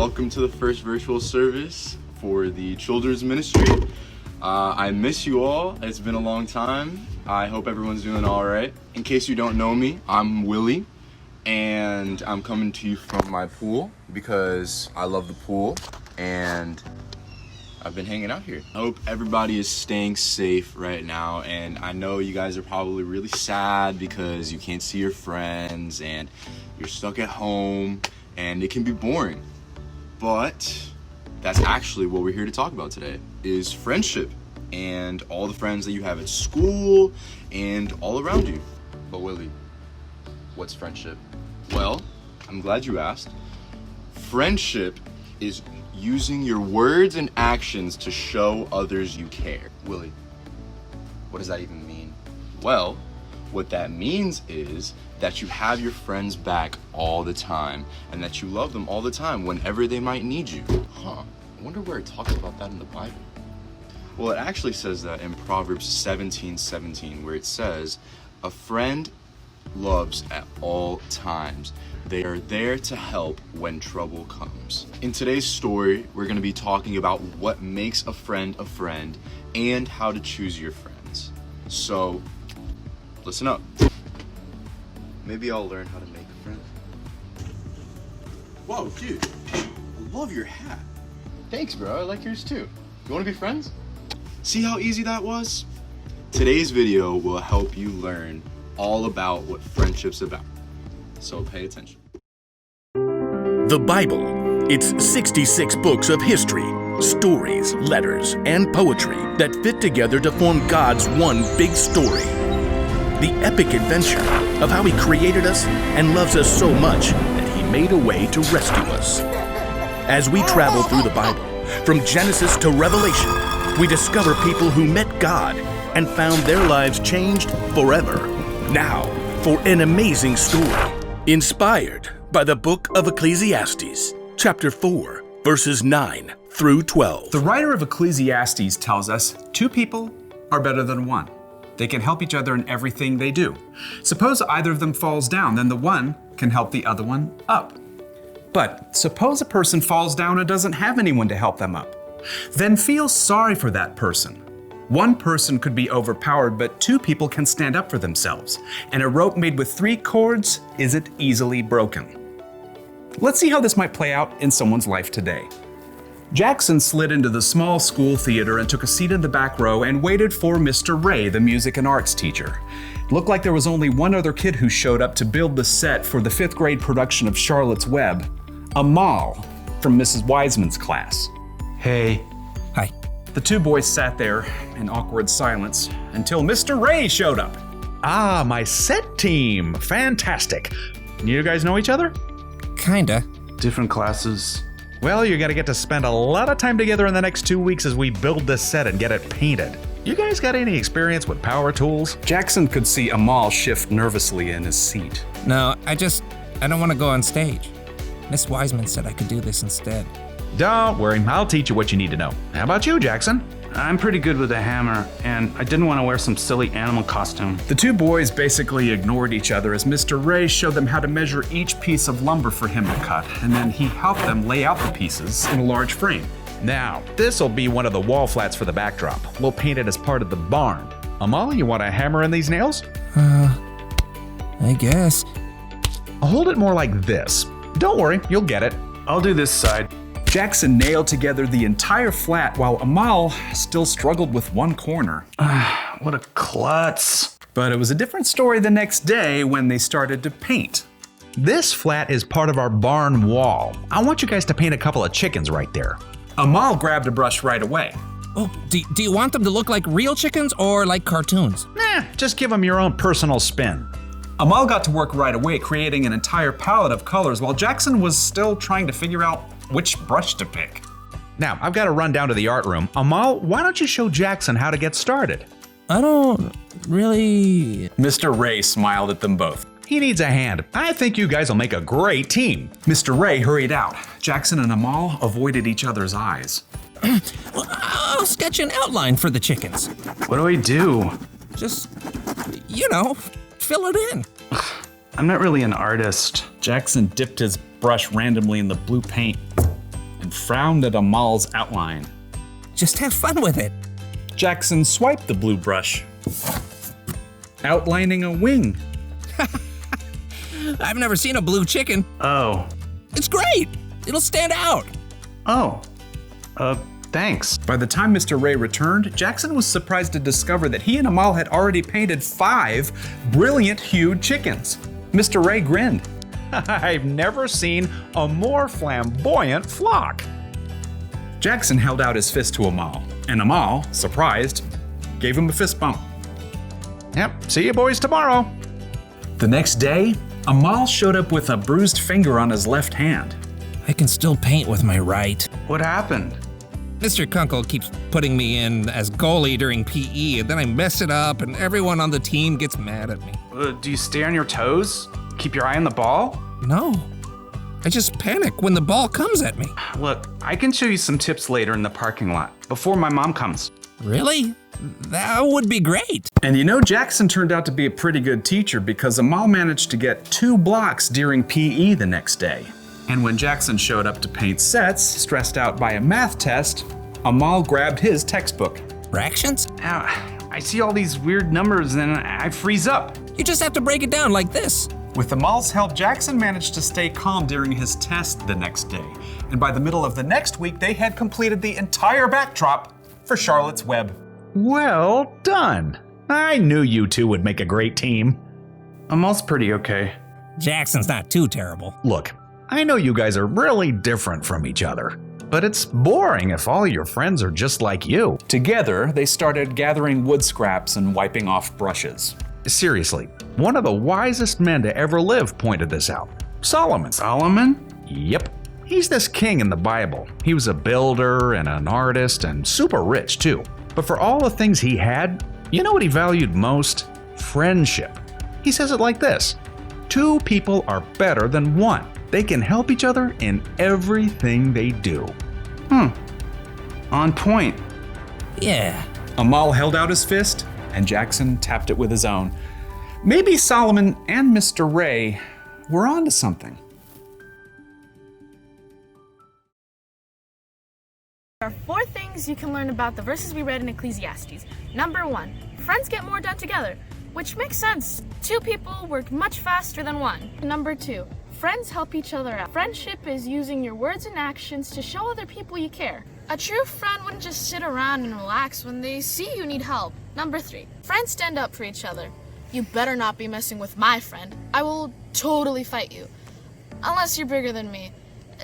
welcome to the first virtual service for the Children's Ministry. I miss you all. It's been a long time. I hope everyone's doing all right. In case you don't know me, I'm Willie, and I'm coming to you from my pool because I love the pool, and I've been hanging out here. I hope everybody is staying safe right now, and I know you guys are probably really sad because you can't see your friends and you're stuck at home and it can be boring. But that's actually what we're here to talk about today, is friendship and all the friends that you have at school and all around you. But Willie, what's friendship? Well, I'm glad you asked. Friendship is using your words and actions to show others you care. Willie, what does that even mean? Well, what that means is that you have your friends back all the time and that you love them all the time whenever they might need you. I wonder where it talks about that in the Bible. Well, it actually says that in Proverbs 17:17, where it says, "A friend loves at all times. They are there to help when trouble comes." In today's story, we're going to be talking about what makes a friend and how to choose your friends. So, listen up. Maybe I'll learn how to make a friend. Whoa, dude. I love your hat. Thanks, bro. I like yours too. You want to be friends? See how easy that was? Today's video will help you learn all about what friendship's about. So pay attention. The Bible. It's 66 books of history, stories, letters, and poetry that fit together to form God's one big story. The epic adventure of how He created us and loves us so much that He made a way to rescue us. As we travel through the Bible, from Genesis to Revelation, we discover people who met God and found their lives changed forever. Now, for an amazing story, inspired by the book of Ecclesiastes, chapter 4, verses 9 through 12. The writer of Ecclesiastes tells us 2 people are better than 1. They can help each other in everything they do. Suppose either of them falls down, then the one can help the other one up. But suppose a person falls down and doesn't have anyone to help them up. Then feel sorry for that person. One person could be overpowered, but 2 people can stand up for themselves. And a rope made with 3 cords isn't easily broken. Let's see how this might play out in someone's life today. Jackson slid into the small school theater and took a seat in the back row and waited for Mr. Ray, the music and arts teacher. It looked like there was only one other kid who showed up to build the set for the 5th grade production of Charlotte's Web, Amal from Mrs. Wiseman's class. Hey. Hi. The 2 boys sat there in awkward silence until Mr. Ray showed up. Ah, my set team. Fantastic. You guys know each other? Kinda. Different classes. Well, you're gonna get to spend a lot of time together in the next 2 weeks as we build this set and get it painted. You guys got any experience with power tools? Jackson could see Amal shift nervously in his seat. No, I don't want to go on stage. Miss Wiseman said I could do this instead. Don't worry, I'll teach you what you need to know. How about you, Jackson? I'm pretty good with a hammer, and I didn't want to wear some silly animal costume. The 2 boys basically ignored each other as Mr. Ray showed them how to measure each piece of lumber for him to cut, and then he helped them lay out the pieces in a large frame. Now, this'll be one of the wall flats for the backdrop. We'll paint it as part of the barn. Amal, you want a hammer in these nails? I guess. I'll hold it more like this. Don't worry, you'll get it. I'll do this side. Jackson nailed together the entire flat while Amal still struggled with one corner. What a klutz. But it was a different story the next day when they started to paint. This flat is part of our barn wall. I want you guys to paint a couple of chickens right there. Amal grabbed a brush right away. Oh, do you want them to look like real chickens or like cartoons? Just give them your own personal spin. Amal got to work right away, creating an entire palette of colors while Jackson was still trying to figure out which brush to pick. Now, I've got to run down to the art room. Amal, why don't you show Jackson how to get started? I don't really... Mr. Ray smiled at them both. He needs a hand. I think you guys will make a great team. Mr. Ray hurried out. Jackson and Amal avoided each other's eyes. Well, I'll sketch an outline for the chickens. What do we do? Just, fill it in. I'm not really an artist. Jackson dipped his brush randomly in the blue paint. and frowned at Amal's outline. Just have fun with it. Jackson swiped the blue brush, outlining a wing. I've never seen a blue chicken. Oh. It's great. It'll stand out. Oh. Thanks. By the time Mr. Ray returned, Jackson was surprised to discover that he and Amal had already painted 5 brilliant hued chickens. Mr. Ray grinned. I've never seen a more flamboyant flock. Jackson held out his fist to Amal, and Amal, surprised, gave him a fist bump. Yep, see you boys tomorrow. The next day, Amal showed up with a bruised finger on his left hand. I can still paint with my right. What happened? Mr. Kunkel keeps putting me in as goalie during PE, and then I mess it up, and everyone on the team gets mad at me. Do you stay on your toes? Keep your eye on the ball? No. I just panic when the ball comes at me. Look, I can show you some tips later in the parking lot, before my mom comes. Really? That would be great. And you know, Jackson turned out to be a pretty good teacher because Amal managed to get 2 blocks during PE the next day. And when Jackson showed up to paint sets, stressed out by a math test, Amal grabbed his textbook. Fractions? I see all these weird numbers and I freeze up. You just have to break it down like this. With Amal's help, Jackson managed to stay calm during his test the next day. And by the middle of the next week, they had completed the entire backdrop for Charlotte's Web. Well done. I knew you two would make a great team. Amal's pretty okay. Jackson's not too terrible. Look, I know you guys are really different from each other, but it's boring if all your friends are just like you. Together, they started gathering wood scraps and wiping off brushes. Seriously, one of the wisest men to ever live pointed this out. Solomon. Solomon? Yep. He's this king in the Bible. He was a builder and an artist and super rich too. But for all the things he had, you know what he valued most? Friendship. He says it like this: 2 people are better than 1. They can help each other in everything they do. On point. Yeah. Amal held out his fist, and Jackson tapped it with his own. Maybe Solomon and Mr. Ray were onto something. There are 4 things you can learn about the verses we read in Ecclesiastes. Number 1, friends get more done together, which makes sense. 2 people work much faster than 1. Number 2, friends help each other out. Friendship is using your words and actions to show other people you care. A true friend wouldn't just sit around and relax when they see you need help. Number 3, friends stand up for each other. You better not be messing with my friend. I will totally fight you. Unless you're bigger than me.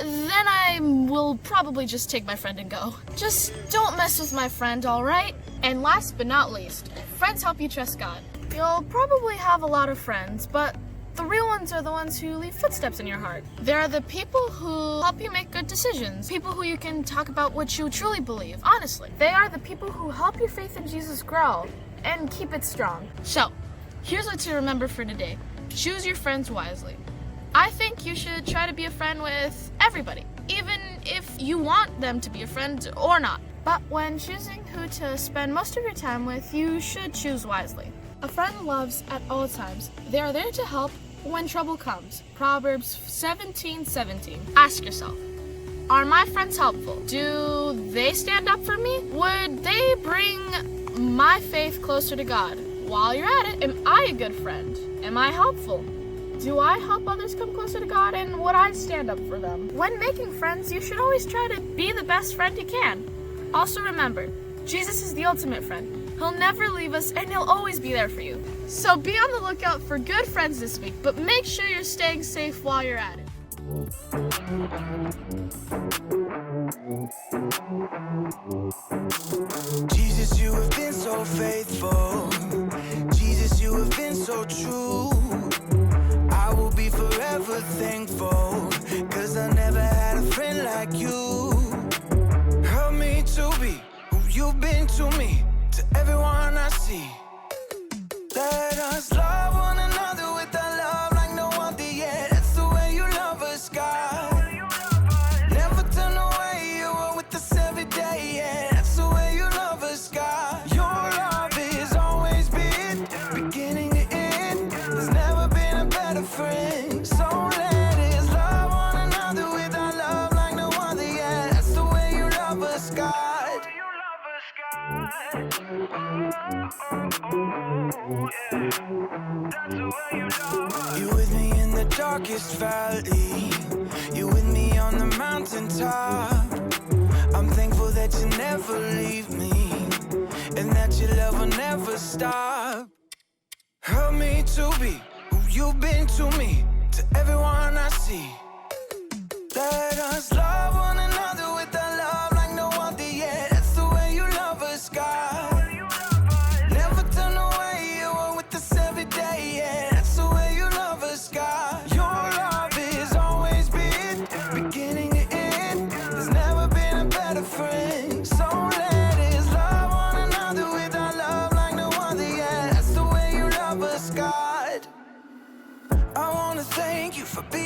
Then I will probably just take my friend and go. Just don't mess with my friend, alright? And last but not least, friends help you trust God. You'll probably have a lot of friends, but the real ones are the ones who leave footsteps in your heart. They're the people who help you make good decisions, people who you can talk about what you truly believe, honestly. They are the people who help your faith in Jesus grow and keep it strong. So, here's what to remember for today. Choose your friends wisely. I think you should try to be a friend with everybody, even if you want them to be a friend or not. But when choosing who to spend most of your time with, you should choose wisely. A friend loves at all times. They are there to help when trouble comes. Proverbs 17:17. Ask yourself, are my friends helpful? Do they stand up for me? Would they bring my faith closer to God? While you're at it, am I a good friend? Am I helpful? Do I help others come closer to God, and would I stand up for them? When making friends, you should always try to be the best friend you can. Also remember, Jesus is the ultimate friend. He'll never leave us, and he'll always be there for you. So be on the lookout for good friends this week, but make sure you're staying safe while you're at it. Jesus, you have been so faithful. Jesus, you have been so true. I will be forever thankful, 'cause I never had a friend like you. Help me to be who you've been to me, to everyone I see. Let us love one another with a love like no other yet. That's the way you love us, God. Never turn away, you are with us every day, yeah. That's the way you love us, God. Your love has always been beginning to end. There's never been a better friend. So let us love one another with our love like no other yet. You with me in the darkest valley. You with me on the mountaintop. I'm thankful that you never leave me, and that your love will never stop. Help me to be who you've been to me, to everyone I see. Let us love one another with a love like no other, yeah. That's the way you love us, God. Never turn away, you are with us every day, yeah. That's the way you love us, God. Your love has always been beginning to end. There's never been a better friend. So let us love one another with our love like no other, yeah. That's the way you love us, God. I wanna thank you for being